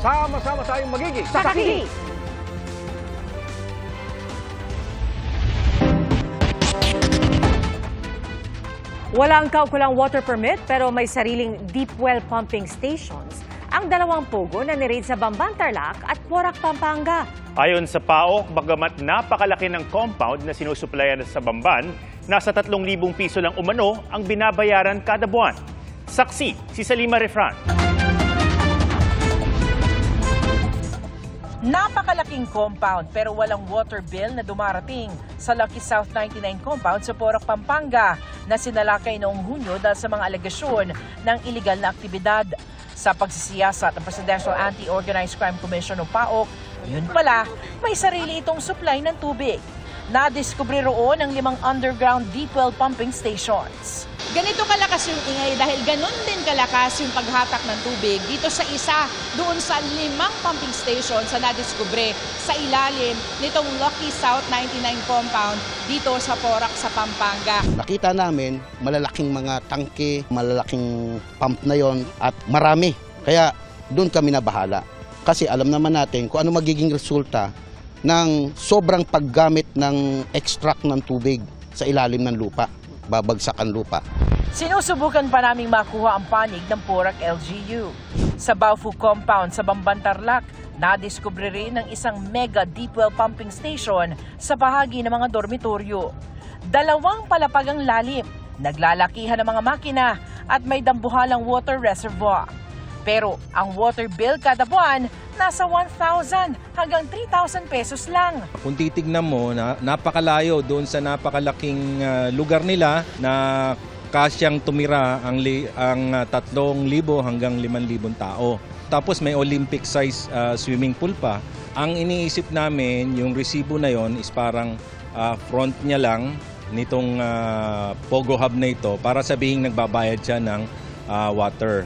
Sama-sama tayong magiging Saksi! Walang kaukulang water permit pero may sariling deep well pumping stations ang dalawang pogo na niraid sa Bamban, Tarlac at Porac, Pampanga. Ayon sa PAOK, bagamat napakalaki ng compound na sinusuplayan sa Bamban, nasa 3,000 piso lang umano ang binabayaran kada buwan. Saksi, si Salima Refran. Napakalaking compound pero walang water bill na dumarating sa Lucky South 99 compound sa Porac, Pampanga na sinalakay noong Hunyo dahil sa mga alegasyon ng iligal na aktibidad. Sa pagsisiyasat ng Presidential Anti-Organized Crime Commission o PAOK, yun pala, may sarili itong supply ng tubig. Nadiskubre roon ang 5 underground deep well pumping stations. Ganito kalakas yung ingay dahil ganun din kalakas yung paghatak ng tubig dito sa isa doon sa 5 pumping stations na nadiskubre sa ilalim nitong Lucky South 99 compound dito sa Porac sa Pampanga. Nakita namin malalaking mga tangke, malalaking pump na yon at marami. Kaya doon kami nabahala. Kasi alam naman natin kung ano magiging resulta ng sobrang paggamit ng extract ng tubig sa ilalim ng lupa, babagsakan lupa. Sinusubukan pa naming makuha ang panig ng Porac LGU. Sa Baofu compound sa Bamban, Tarlac, nadiskubre rin ng isang mega deep well pumping station sa bahagi ng mga dormitoryo. 2 palapag ang lalim, naglalakihan ng mga makina at may dambuhalang water reservoir. Pero ang water bill kada buwan nasa 1,000 hanggang 3,000 pesos lang. Kung titignan mo, napakalayo doon sa napakalaking lugar nila na kasyang tumira ang 3,000 hanggang 5,000 tao. Tapos may Olympic size swimming pool pa. Ang iniisip namin, yung resibo na yon is parang front niya lang nitong Pogo Hub na ito para sabihin nagbabayad siya ng water.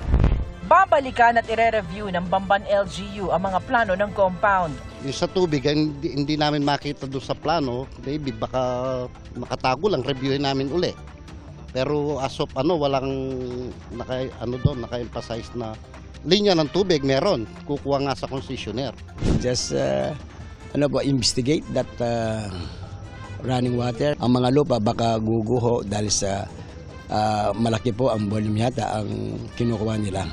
Babalikan at ire-review ng Bamban LGU ang mga plano ng compound. Yung sa tubig, hindi namin makita doon sa plano. Maybe baka nakatago lang, reviewin namin uli. Pero as of walang naka-emphasize na linya ng tubig meron. Kukuha nga sa concessionaire. Just investigate that running water. Ang mga lupa baka guguho dahil sa malaki po ang volume yata ang kinukuha nila.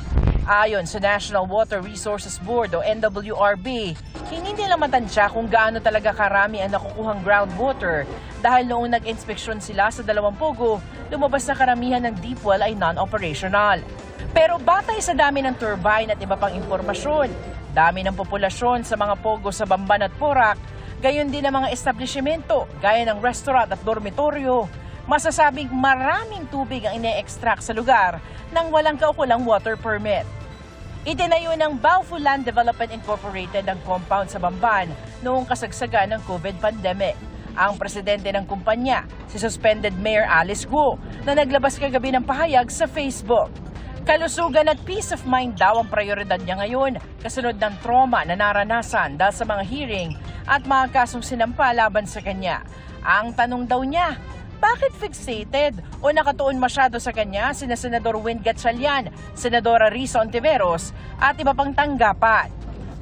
Ayon sa National Water Resources Board o NWRB, hindi nila matansya kung gaano talaga karami ang nakukuhang groundwater dahil noong nag-inspeksyon sila sa 2 pogo, lumabas na karamihan ng deep well ay non-operational. Pero batay sa dami ng turbine at iba pang impormasyon, dami ng populasyon sa mga pogo sa Bamban at Porac, gayon din ang mga establishmento gaya ng restaurant at dormitoryo, masasabing maraming tubig ang ine-extract sa lugar nang walang kaukulang water permit. Itinayo ng Baofu Land Development Incorporated ang compound sa Bamban noong kasagsagan ng COVID pandemic. Ang presidente ng kumpanya, si suspended Mayor Alice Guo, na naglabas kagabi ng pahayag sa Facebook. Kalusugan at peace of mind daw ang prioridad niya ngayon kasunod ng trauma na naranasan dahil sa mga hearing at mga kasong sinampa laban sa kanya. Ang tanong daw niya, bakit fixated o nakatuon masyado sa kanya sina Senador Win Gatchalian, Senadora Risa Ontiveros at iba pang tanggapan?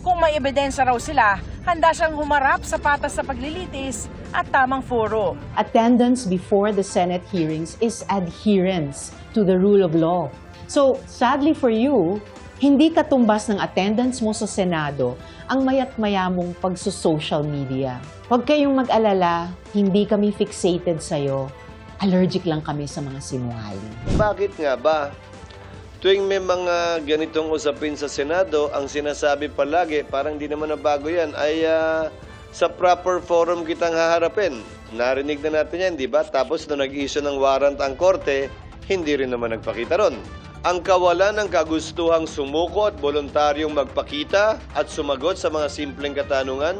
Kung may ebidensya raw sila, handa siyang humarap sa patas sa paglilitis at tamang foro. Attendance before the Senate hearings is adherence to the rule of law. So, sadly for you, hindi katumbas ng attendance mo sa Senado ang mayat-maya mong pagsusocial media. Huwag kayong mag-alala, hindi kami fixated sa'yo. Allergic lang kami sa mga sinungaling. Bakit nga ba? Tuwing may mga ganitong usapin sa Senado, ang sinasabi palagi, parang di naman nabago yan, ay sa proper forum kitang haharapin. Narinig na natin yan, di ba? Tapos nung nag-issue ng warrant ang korte, hindi rin naman nagpakita ron. Ang kawalan ng kagustuhang sumuko at voluntaryong magpakita at sumagot sa mga simpleng katanungan,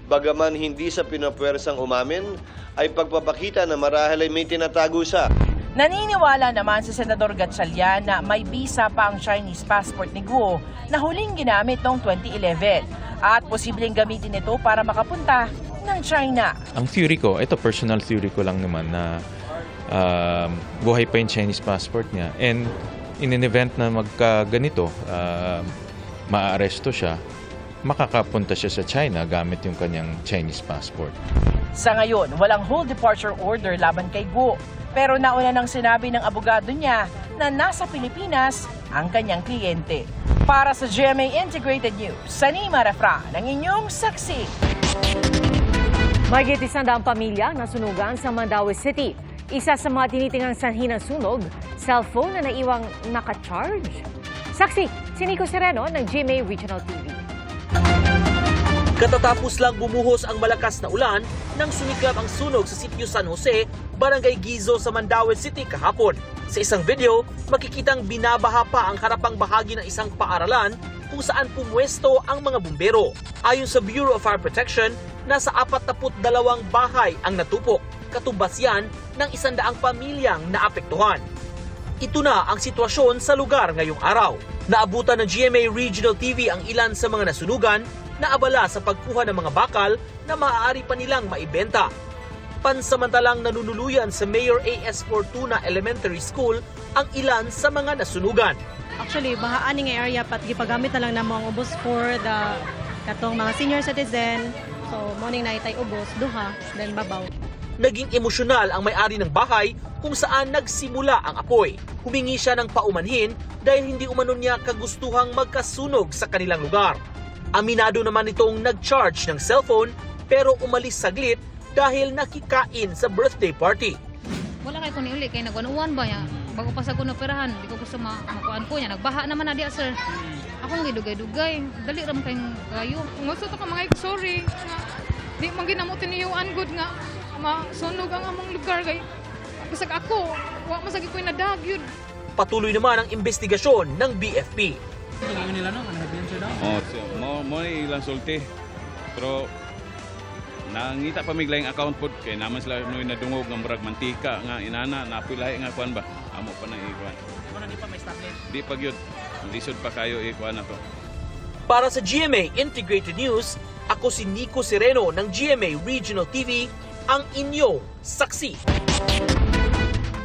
bagaman hindi sa pinapwersang umamin, ay pagpapakita na marahil ay may tinatago siya. Naniniwala naman si Senador Gatchalian na may visa pa ang Chinese passport ni Guo na huling ginamit noong 2011 at posibleng gamitin ito para makapunta ng China. Ang theory ko, ito personal theory ko lang naman na buhay pa yung Chinese passport niya. And in an event na magkaganito, maa-aresto siya, makakapunta siya sa China gamit yung kanyang Chinese passport. Sa ngayon, walang whole departure order laban kay Guo. Pero nauna nang sinabi ng abogado niya na nasa Pilipinas ang kanyang kliyente. Para sa GMA Integrated News, Sanima Refra ng inyong saksi. Mahigit 100 pamilya nasunugan sa Mandaue City. Isa sa mga tinitingang sanhi ng sunog, cellphone na naiwang naka-charge. Saksi, si Nico Sereno ng GMA Regional TV. Katatapos lang bumuhos ang malakas na ulan nang sumiklab ang sunog sa sitio San Jose, Barangay Gizo sa Mandaue City kahapon. Sa isang video, makikitang binabaha pa ang harapang bahagi ng isang paaralan kung saan pumwesto ang mga bumbero. Ayon sa Bureau of Fire Protection, nasa 42 bahay ang natupok. Katumbas yan ng 100 pamilyang naapektuhan. Ito na ang sitwasyon sa lugar ngayong araw. Naabutan ng GMA Regional TV ang ilan sa mga nasunugan na abala sa pagkuha ng mga bakal na maaari pa nilang maibenta. Pansamantalang nanunuluyan sa Mayor A.S. Fortuna Elementary School ang ilan sa mga nasunugan. Actually, bahaan nga area pat gipagamit na lang na mga ubos for the katong mga senior citizen. So, morning na itay ubos, duha, then babaw. Naging emosyonal ang may-ari ng bahay kung saan nagsimula ang apoy. Humingi siya ng paumanhin dahil hindi umano niya kagustuhang magkasunog sa kanilang lugar. Aminado naman itong nag-charge ng cellphone pero umalis saglit dahil nakikain sa birthday party. Wala kay kung uli kay nagwanuan ba ya? Bago pa sa kuno perahan, di ko gusto makuan ko niya. Nagbaha naman na diya sir. Ako ngi dugay-dugay. Dali ram kayong kayo. Gusto to ka mga sorry. Di man ginamot niyuan good nga masunog ang among lugar kay bisag ako, wa masagi ko nadagyud. Patuloy naman ang investigasyon ng BFP. Mo ilang sulti. Pero nangita pa miglayng account pod kay naman sila noy nadungog ng murag mantika nga inana napilahi nga kuan ba. Amo pa na ikuan. Wala di pa may establish. Di pa gyud. Lisod pa kayo ikuan na to. Para sa GMA Integrated News, ako si Nico Sereno ng GMA Regional TV, ang inyo saksi.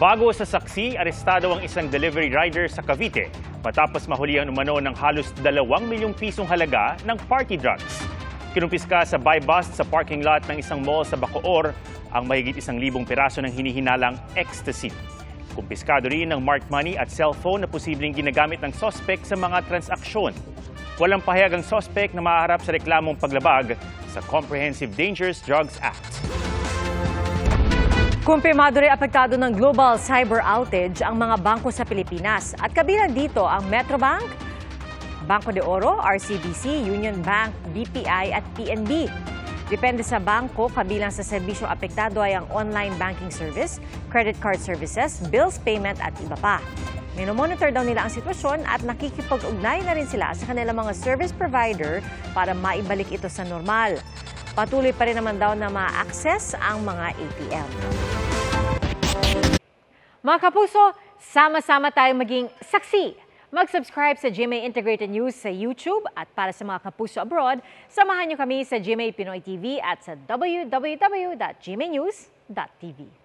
Bago sa saksi, arestado ang isang delivery rider sa Cavite matapos mahulihan umano ng halos 2 milyong pisong halaga ng party drugs. Kinumpiska sa buy bust sa parking lot ng isang mall sa Bacoor ang mahigit 1,000 piraso ng hinihinalang ecstasy. Kumpiskado rin ng marked money at cellphone na posibleng ginagamit ng sospek sa mga transaksyon. Walang pahayag ang sospek na maharap sa reklamong paglabag sa Comprehensive Dangerous Drugs Act. Kumpirmado rin apektado ng global cyber outage ang mga bangko sa Pilipinas at kabilang dito ang Metrobank, Banco de Oro, RCBC, Union Bank, BPI at PNB. Depende sa bangko, kabilang sa serbisyong apektado ay ang online banking service, credit card services, bills payment at iba pa. Minomonitor daw nila ang sitwasyon at nakikipag-ugnay na rin sila sa kanilang mga service provider para maibalik ito sa normal. Patuloy pa rin naman daw na ma-access ang mga ATM. Mga kapuso, sama-sama tayong maging saksi. Mag-subscribe sa GMA Integrated News sa YouTube at para sa mga kapuso abroad, samahan niyo kami sa GMA Pinoy TV at sa www.gmanews.tv.